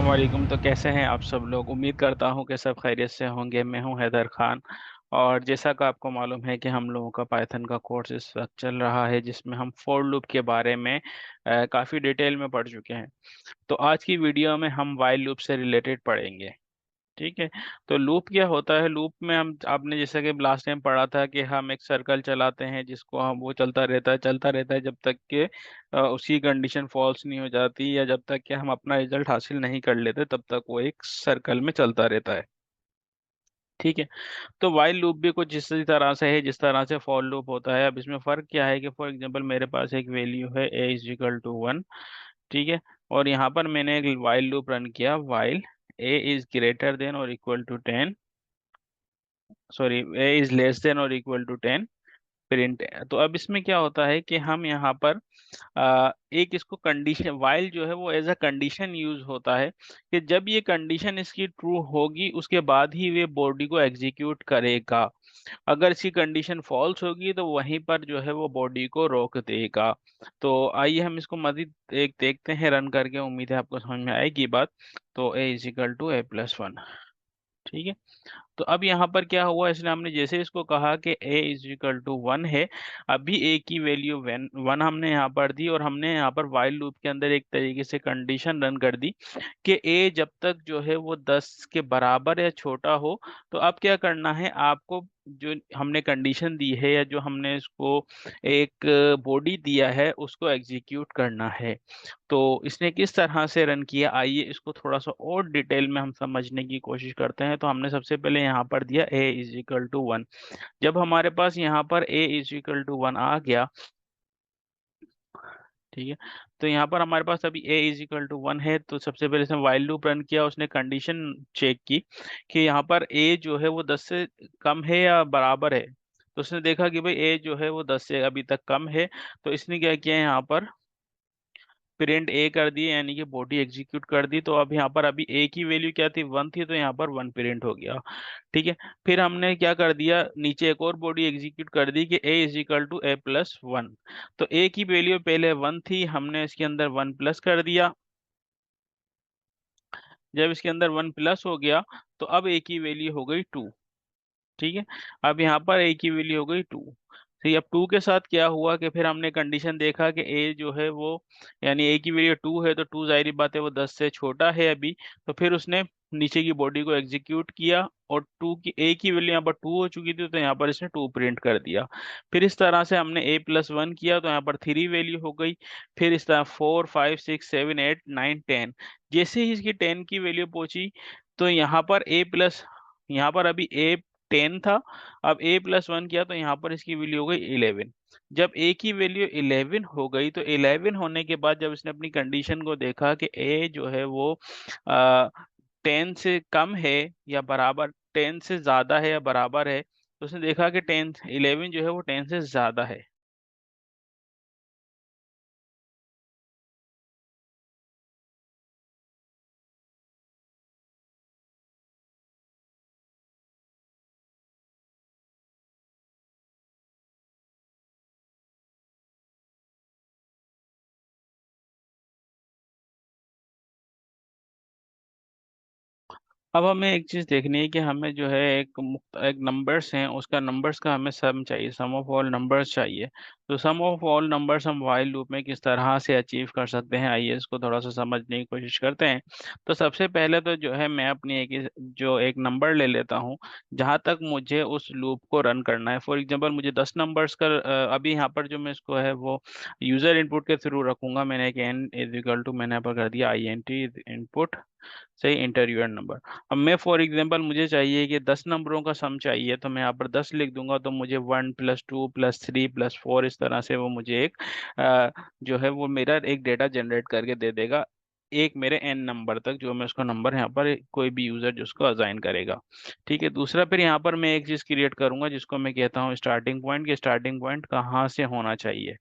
वालेकुम। तो कैसे हैं आप सब लोग? उम्मीद करता हूं कि सब खैरियत से होंगे। मैं हूं हैदर खान। और जैसा कि आपको मालूम है कि हम लोगों का पाइथन का कोर्स इस वक्त चल रहा है, जिसमें हम फोर लूप के बारे में काफ़ी डिटेल में पढ़ चुके हैं। तो आज की वीडियो में हम वाइल लूप से रिलेटेड पढ़ेंगे। ठीक है। तो लूप क्या होता है? लूप में हम आपने जैसा कि लास्ट टाइम पढ़ा था कि हम एक सर्कल चलाते हैं, जिसको हम वो चलता रहता है जब तक कि उसकी कंडीशन फॉल्स नहीं हो जाती, या जब तक कि हम अपना रिजल्ट हासिल नहीं कर लेते, तब तक वो एक सर्कल में चलता रहता है। ठीक है। तो वाइल लूप भी कुछ इसी तरह से है जिस तरह से फॉर लूप होता है। अब इसमें फर्क क्या है कि फॉर एग्जांपल मेरे पास एक वैल्यू है a = 1। ठीक है। और यहाँ पर मैंने एक वाइल लूप रन किया, वाइल a > 10 प्रिंट। तो अब इसमें क्या होता है कि हम यहाँ पर एक इसको कंडीशन, वाइल जो है वो एज अ कंडीशन यूज होता है कि जब ये कंडीशन इसकी ट्रू होगी उसके बाद ही वे बॉडी को एग्जीक्यूट करेगा। अगर इसकी कंडीशन फॉल्स होगी तो वहीं पर जो है वो बॉडी को रोक देगा। तो आइए हम इसको मजीद एक देखते हैं रन करके। उम्मीद है आपको समझ में आएगी बात। तो a = a+1। ठीक है। तो अब यहाँ पर क्या हुआ, इसलिए हमने जैसे इसको कहा कि a = 1 है। अभी a की वैल्यू 1 हमने यहाँ पर दी, और हमने यहाँ पर वाइल लूप के अंदर एक तरीके से कंडीशन रन कर दी कि a जब तक जो है वो 10 के बराबर या छोटा हो। तो अब क्या करना है आपको? जो हमने कंडीशन दी है, या जो हमने इसको एक बॉडी दिया है, उसको एग्जीक्यूट करना है। तो इसने किस तरह से रन किया, आइए इसको थोड़ा सा और डिटेल में हम समझने की कोशिश करते हैं। तो हमने सबसे पहले यहाँ पर दिया a = 1। जब हमारे पास यहाँ पर a = 1 आ गया, ठीक है, तो यहाँ पर हमारे पास अभी a = 1 है। तो सबसे पहले इसने वाइल लूप रन किया, उसने कंडीशन चेक की कि यहाँ पर a जो है वो 10 से कम है या बराबर है। तो उसने देखा कि भाई a जो है वो 10 से अभी तक कम है। तो इसने क्या किया, यहाँ पर प्रिंट ए कर दिए, यानी कि बॉडी एग्जीक्यूट कर दी। तो अब यहाँ पर अभी ए की वैल्यू क्या थी, 1 थी, तो यहाँ पर 1 प्रिंट हो गया। ठीक है। फिर हमने क्या कर दिया, नीचे एक और बॉडी एग्जीक्यूट कर दी कि a = a+1। तो ए की वैल्यू पहले 1 थी, हमने इसके अंदर 1 प्लस कर दिया। जब इसके अंदर 1 प्लस हो गया, तो अब ए की वैल्यू हो गई 2। ठीक है। अब यहाँ पर ए की वैल्यू हो गई 2। ठीक है। अब 2 के साथ क्या हुआ कि फिर हमने कंडीशन देखा कि ए जो है वो, यानी ए की वैल्यू 2 है, तो 2 जाहिर बात है वो 10 से छोटा है अभी। तो फिर उसने नीचे की बॉडी को एग्जीक्यूट किया, और ए की वैल्यू यहाँ पर 2 हो चुकी थी, तो यहाँ पर इसने 2 प्रिंट कर दिया। फिर इस तरह से हमने a + 1 किया, तो यहाँ पर 3 वैल्यू हो गई। फिर इस तरह 4 5 6 7 8 9 10। जैसे ही इसकी 10 की वैल्यू पहुंची, तो यहाँ पर यहाँ पर अभी ए 10 था। अब a + 1 किया, तो यहाँ पर इसकी वैल्यू हो गई 11। जब a की वैल्यू 11 हो गई, तो 11 होने के बाद जब इसने अपनी कंडीशन को देखा कि a जो है वो 10 से कम है या बराबर, 10 से ज्यादा है या बराबर है, तो उसने देखा कि 11 जो है वो 10 से ज्यादा है। अब हमें एक चीज देखनी है कि हमें जो है एक नंबर्स हैं, उसका नंबर्स का हमें सम चाहिए, सम ऑफ ऑल नंबर्स चाहिए। तो सम ऑफ ऑल नंबर्स हम वाइल लूप में किस तरह से अचीव कर सकते हैं, आइए इसको थोड़ा सा समझने की कोशिश करते हैं। तो सबसे पहले तो जो है मैं अपनी एक नंबर ले लेता हूँ जहाँ तक मुझे उस लूप को रन करना है। फॉर एग्जाम्पल मुझे 10 नंबर्स का अभी यहाँ पर जो मैं इसको है वो यूजर इनपुट के थ्रू रखूंगा। मैंने एक n = मैंने यहाँ पर कर दिया int इनपुट से इंटर यूर नंबर। अब मैं फॉर एग्जांपल मुझे चाहिए कि 10 नंबरों का सम चाहिए, तो मैं यहाँ पर 10 लिख दूंगा। तो मुझे 1 + 2 + 3 + 4 इस तरह से वो मुझे एक जो है वो मेरा एक डेटा जनरेट करके दे देगा, एक मेरे n नंबर तक, जो मैं उसका नंबर यहाँ पर कोई भी यूजर जिसको असाइन करेगा। ठीक है। दूसरा, फिर यहाँ पर मैं एक चीज क्रिएट करूंगा जिसको मैं कहता हूँ स्टार्टिंग पॉइंट। के स्टार्टिंग पॉइंट कहाँ से होना चाहिए?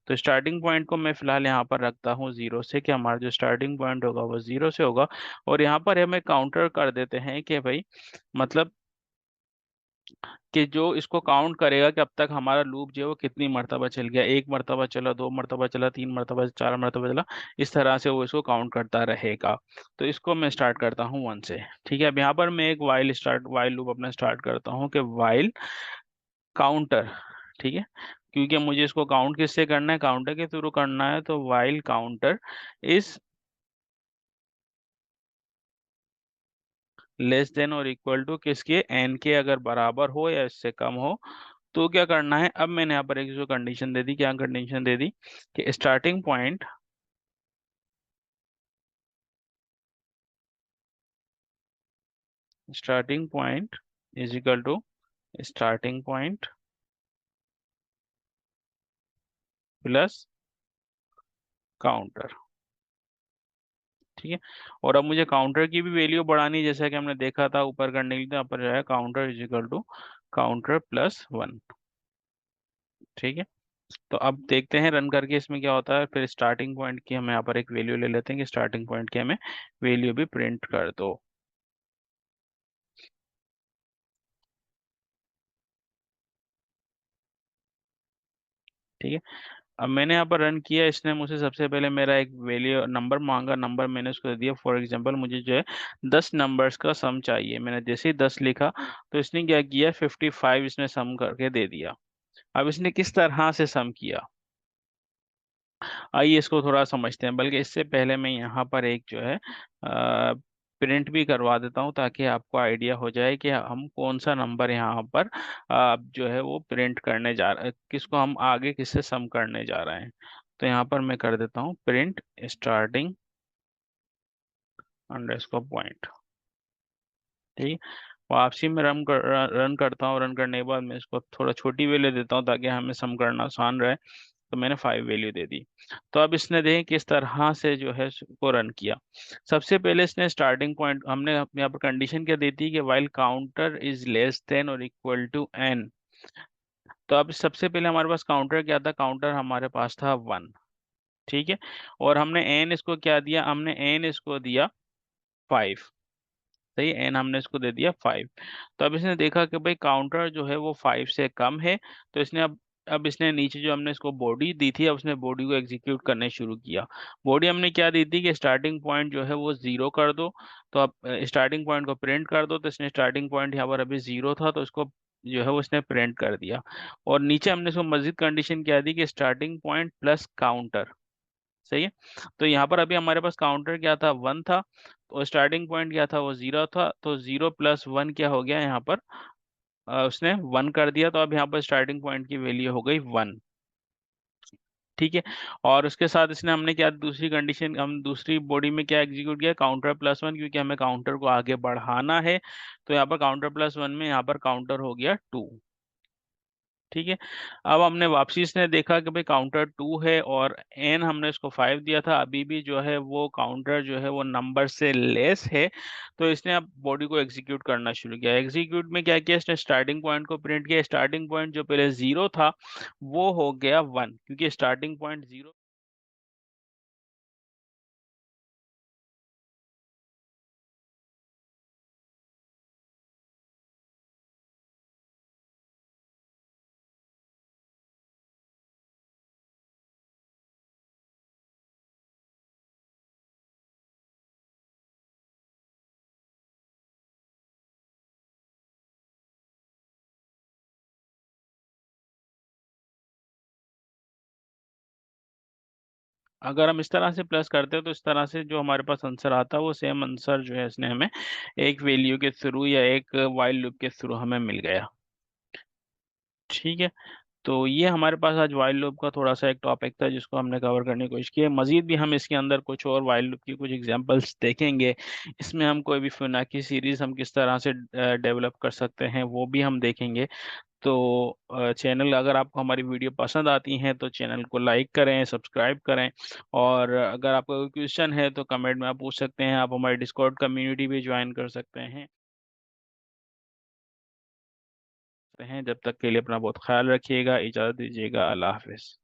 तो स्टार्टिंग पॉइंट को मैं फिलहाल यहाँ पर रखता हूँ 0 से, कि हमारा जो स्टार्टिंग पॉइंट होगा वो 0 से होगा। और यहाँ पर हमें काउंटर कर देते हैं कि भाई, मतलब कि जो इसको काउंट करेगा कि अब तक हमारा लूप जो है वो कितनी मरतबा चल गया, एक मरतबा चला, दो मरतबा चला, तीन मरतबा, चार मरतबा चला, इस तरह से वो इसको काउंट करता रहेगा। तो इसको मैं स्टार्ट करता हूँ वन से। ठीक है, अब यहाँ पर मैं एक वाइल लूप अपना स्टार्ट करता हूँ कि वाइल काउंटर। ठीक है, क्योंकि मुझे इसको काउंट किससे करना है, काउंटर के थ्रू करना है, तो while counter is less than और इक्वल टू किसके, एन के अगर बराबर हो या इससे कम हो, तो क्या करना है। अब मैंने यहाँ पर एक जो कंडीशन दे दी, क्या कंडीशन दे दी कि starting point is equal to starting point plus counter. ठीक है, और अब मुझे काउंटर की भी वैल्यू बढ़ानी है, जैसा कि हमने देखा था ऊपर करने के लिए, तो यहाँ पर जो है counter is equal to counter plus one. ठीक है, तो अब देखते हैं रन करके इसमें क्या होता है। फिर स्टार्टिंग पॉइंट की हम यहाँ पर एक वैल्यू ले लेते हैं कि स्टार्टिंग पॉइंट की हमें वैल्यू भी प्रिंट कर दो। ठीक है, अब मैंने यहाँ पर रन किया, इसने मुझसे सबसे पहले मेरा एक वैल्यू नंबर मांगा, नंबर मैंने उसको दे दिया। फॉर एग्जांपल मुझे जो है 10 नंबर्स का सम चाहिए, मैंने जैसे ही 10 लिखा तो इसने क्या किया, 55 इसने सम करके दे दिया। अब इसने किस तरह से सम किया, आइए इसको थोड़ा समझते हैं। बल्कि इससे पहले मैं यहाँ पर एक जो है प्रिंट भी करवा देता हूँ, ताकि आपको आइडिया हो जाए कि हम कौन सा नंबर यहाँ पर जो है वो प्रिंट करने जा रहे हैं, किसको हम आगे किससे सम करने जा रहे हैं। तो यहाँ पर मैं कर देता हूँ प्रिंट स्टार्टिंग अंडरस्कोर पॉइंट। ठीक, वापसी में रन करता हूँ, रन करने के बाद मैं इसको थोड़ा छोटी वैल्यू देता हूँ ताकि हमें सम करना आसान रहे। तो मैंने 5 वैल्यू दे दी। तो अब इसने देखें किस तरह से जो है इसको रन किया। सबसे पहले इसने स्टार्टिंग पॉइंट, हमने यहाँ पर कंडीशन क्या दी थी कि while counter is less than और इक्वल टू एन। तो अब सबसे पहले हमारे पास काउंटर क्या था, काउंटर हमारे पास था वन। ठीक है, और हमने एन इसको क्या दिया, हमने एन इसको दिया 5। सही, एन हमने इसको दे दिया 5। तो अब इसने देखा कि भाई काउंटर जो है वो 5 से कम है, तो इसने अब इसने नीचे जो हमने इसको बॉडी दी थी, अब उसने बॉडी को एग्जीक्यूट करने शुरू किया। बॉडी हमने क्या दी थी कि स्टार्टिंग पॉइंट जो है वो जीरो कर दो। तो अब स्टार्टिंग पॉइंट को प्रिंट कर दो, तो इसने स्टार्टिंग पॉइंट यहाँ पर अभी जीरो था, तो इसको जो है वो इसने प्रिंट कर दिया। और नीचे हमने इसको मजीद कंडीशन क्या दी कि स्टार्टिंग पॉइंट प्लस काउंटर। सही है, तो यहाँ पर अभी हमारे पास काउंटर क्या था, वन था, तो स्टार्टिंग पॉइंट क्या था, वो जीरो था, तो जीरो प्लस वन क्या हो गया यहाँ पर, उसने वन कर दिया, तो अब यहाँ पर स्टार्टिंग पॉइंट की वैल्यू हो गई वन। ठीक है, और उसके साथ इसने हमने क्या दूसरी कंडीशन, हम दूसरी बॉडी में क्या एग्जीक्यूट किया, काउंटर प्लस वन, क्योंकि हमें काउंटर को आगे बढ़ाना है। तो यहाँ पर काउंटर प्लस वन में यहाँ पर काउंटर हो गया टू। ठीक है, अब हमने वापसी इसने देखा कि भाई काउंटर टू है और एन हमने इसको 5 दिया था, अभी भी जो है वो काउंटर जो है वो नंबर से लेस है। तो इसने अब बॉडी को एग्जीक्यूट करना शुरू किया। एग्जीक्यूट में क्या किया, इसने स्टार्टिंग पॉइंट को प्रिंट किया। स्टार्टिंग पॉइंट जो पहले जीरो था वो हो गया वन, क्योंकि स्टार्टिंग पॉइंट जीरो। अगर हम इस तरह से प्लस करते हैं तो इस तरह से जो हमारे पास आंसर आता है वो सेम आंसर जो है इसने हमें एक वैल्यू के थ्रू या एक वाइल लूप के थ्रू हमें मिल गया। ठीक है, तो ये हमारे पास आज वाइल लूप का थोड़ा सा एक टॉपिक था जिसको हमने कवर करने की कोशिश की है। मजीद भी हम इसके अंदर कुछ और वाइल लूप की कुछ एग्जांपल्स देखेंगे। इसमें हम कोई भी फिबोनाची सीरीज हम किस तरह से डेवलप कर सकते हैं वो भी हम देखेंगे। तो चैनल, अगर आपको हमारी वीडियो पसंद आती हैं तो चैनल को लाइक करें, सब्सक्राइब करें। और अगर आपका कोई क्वेश्चन है तो कमेंट में आप पूछ सकते हैं। आप हमारी डिस्कॉर्ड कम्युनिटी भी ज्वाइन कर सकते हैं। जब तक के लिए अपना बहुत ख्याल रखिएगा, इजाज़त दीजिएगा, अल्लाह हाफिज़।